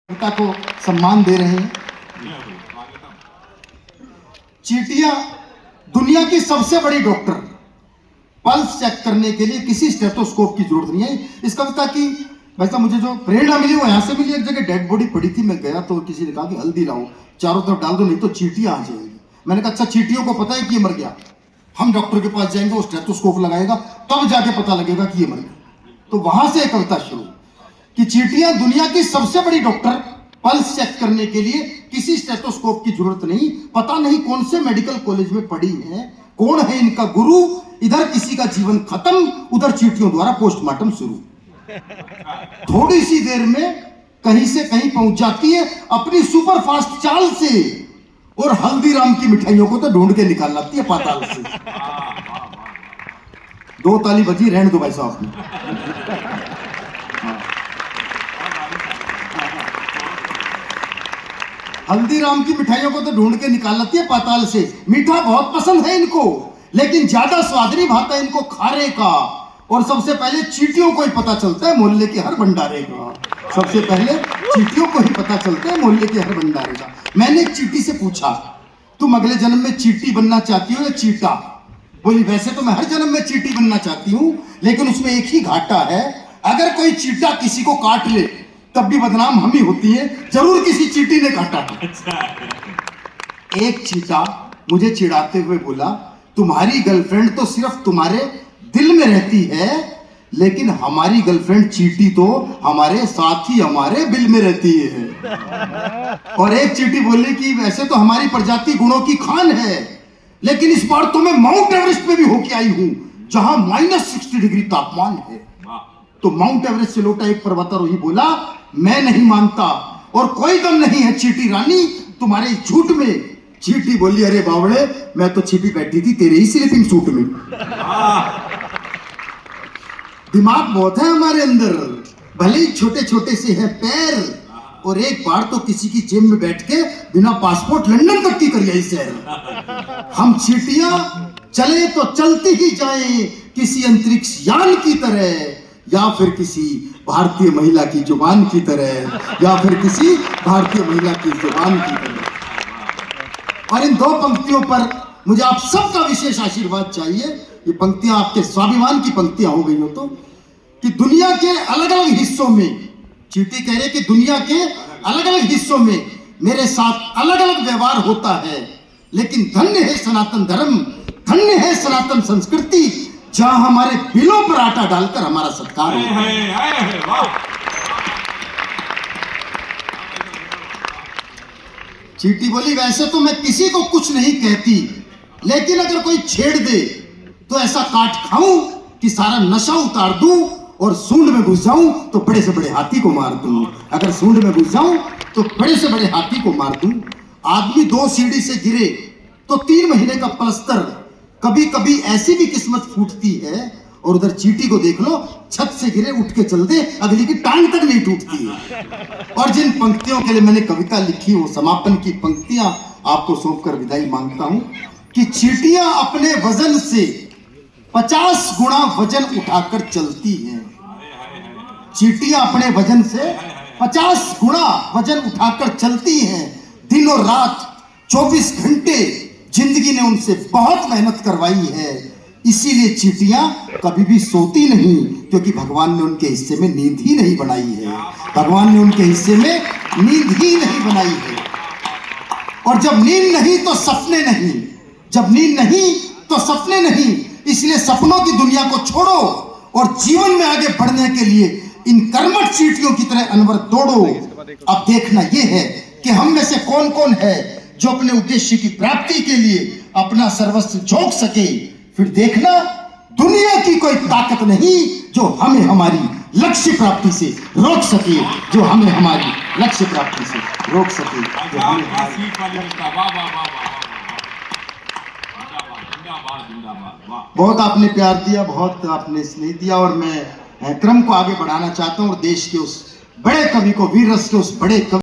पिता को सम्मान दे रहे हैं। चींटियां दुनिया की सबसे बड़ी डॉक्टर, पल्स चेक करने के लिए किसी स्टेथोस्कोप की जरूरत नहीं है। इस कविता की वैसा मुझे जो प्रेरणा मिली वो यहां से मिली। एक जगह डेड बॉडी पड़ी थी, मैं गया तो किसी ने कहा कि हल्दी लाओ, चारों तरफ डाल दो नहीं तो चींटियां आ जाएंगी। मैंने कहा अच्छा, चींटियों को पता है कि ये मर गया? हम डॉक्टर के पास जाएंगे, वो स्टेथोस्कोप लगाएगा, तब जाके पता लगेगा कि ये मर गया। तो वहां से एक कविता शुरू कि चींटियां दुनिया की सबसे बड़ी डॉक्टर, पल्स चेक करने के लिए किसी स्टेथोस्कोप की जरूरत नहीं, पता नहीं कौन से मेडिकल कॉलेज में पढ़ी है, कौन है इनका गुरु, इधर किसी का जीवन खत्म, उधर चींटियों द्वारा पोस्टमार्टम शुरू। थोड़ी सी देर में कहीं से कहीं पहुंच जाती है अपनी सुपर फास्ट चाल से, और हल्दीराम की मिठाइयों को तो ढूंढ के निकाल लाती है पाताल से। दो ताली बजी, रहने दो भाई साहब। हल्दीराम की मिठाइयों को तो ढूंढ के निकाल लाती है पाताल से। मीठा बहुत पसंद है इनको, लेकिन ज्यादा स्वाद नहीं भाता इनको खारे का। और सबसे पहले चींटियों को ही पता चलता है मोहल्ले के हर भंडारे का। सबसे पहले चींटियों को ही पता चलता है मोहल्ले के हर भंडारे का। मैंने एक चींटी से पूछा, तुम अगले जन्म में चींटी बनना चाहती हो या चींटा? बोली वैसे तो मैं हर जन्म में चींटी बनना चाहती हूँ, लेकिन उसमें एक ही घाटा है, अगर कोई चींटा किसी को काट ले तब भी बदनाम हम ही होती है, जरूर किसी चींटी ने काटा। एक चींटा मुझे चिढ़ाते हुए बोला, तुम्हारी गर्लफ्रेंड तो सिर्फ तुम्हारे दिल में रहती है, लेकिन हमारी गर्लफ्रेंड चींटी तो हमारे साथ ही हमारे बिल में रहती है। और एक चींटी बोली कि वैसे तो हमारी प्रजाति गुणों की खान है, लेकिन इस बार तो मैं माउंट एवरेस्ट पे भी होके आई हूं, जहां -60 डिग्री तापमान है। तो माउंट एवरेस्ट से लौटा एक पर्वतारोही बोला, मैं नहीं मानता, और कोई दम नहीं है चींटी रानी तुम्हारे झूठ में। चींटी बोली, अरे बावड़े, मैं तो छिपी बैठी थी तेरे ही स्लीपिंग सूट में। दिमाग बहुत है हमारे अंदर, भले ही छोटे छोटे से हैं पैर, और एक बार तो किसी की जेब में बैठ के बिना पासपोर्ट लंदन तक की करिए सैर। हम चींटियां चले तो चलती ही जाएं, किसी अंतरिक्ष यान की तरह, या फिर किसी भारतीय महिला की जुबान की तरह, या फिर किसी भारतीय महिला की जुबान की तरह। और इन दो पंक्तियों पर मुझे आप सबका विशेष आशीर्वाद चाहिए। ये पंक्तियां आपके स्वाभिमान की पंक्तियां हो गई हो तो, कि दुनिया के अलग अलग हिस्सों में, चींटी कह रहे कि दुनिया के अलग अलग हिस्सों में मेरे साथ अलग अलग व्यवहार होता है, लेकिन धन्य है सनातन धर्म, धन्य है सनातन संस्कृति, जहां हमारे बिलों पर आटा डालकर हमारा सत्कार होता है। चींटी बोली, वैसे तो मैं किसी को कुछ नहीं कहती, लेकिन अगर कोई छेड़ दे तो ऐसा काट खाऊं कि सारा नशा उतार दूं, और सूंड में घुस जाऊं तो बड़े से बड़े हाथी को मार दूं। अगर सूंड में घुस जाऊं तो बड़े से बड़े हाथी को मार दूं। आदमी 2 सीढ़ी से गिरे तो 3 महीने का प्लस्तर, कभी कभी ऐसी भी किस्मत फूटती है। और उधर चींटी को देख लो, छत से गिरे उठ के चल दे, अगली की टांग तक नहीं टूटती है। और जिन पंक्तियों के लिए मैंने कविता लिखी, वो समापन की पंक्तियां आपको सौंपकर विदाई मांगता हूं कि चींटियां अपने वजन से 50 गुना वजन उठाकर चलती हैं। चींटियां अपने वजन से 50 गुना वजन उठाकर चलती हैं। दिन और रात 24 घंटे जिंदगी ने उनसे बहुत मेहनत करवाई है। इसीलिए चींटियां कभी भी सोती नहीं, क्योंकि भगवान ने उनके हिस्से में नींद ही नहीं बनाई है। भगवान ने उनके हिस्से में नींद ही नहीं बनाई है। और जब नींद नहीं तो सपने नहीं, जब नींद नहीं तो सपने नहीं। इसलिए सपनों की दुनिया को छोड़ो और जीवन में आगे बढ़ने के लिए इन कर्मठ चींटियों की तरह अनवरत दौड़ो। अब देखना यह है कि हम में से कौन कौन है जो अपने उद्देश्य की प्राप्ति के लिए अपना सर्वस्व झोंक सके। फिर देखना, दुनिया की कोई ताकत नहीं जो हमें हमारी लक्ष्य प्राप्ति से रोक सके, जो हमें हमारी लक्ष्य प्राप्ति से रोक सके, जो हमें। बहुत आपने प्यार दिया, बहुत आपने स्नेह दिया, और मैं क्रम को आगे बढ़ाना चाहता हूं और देश के उस बड़े कवि को, वीर रस के उस बड़े कवि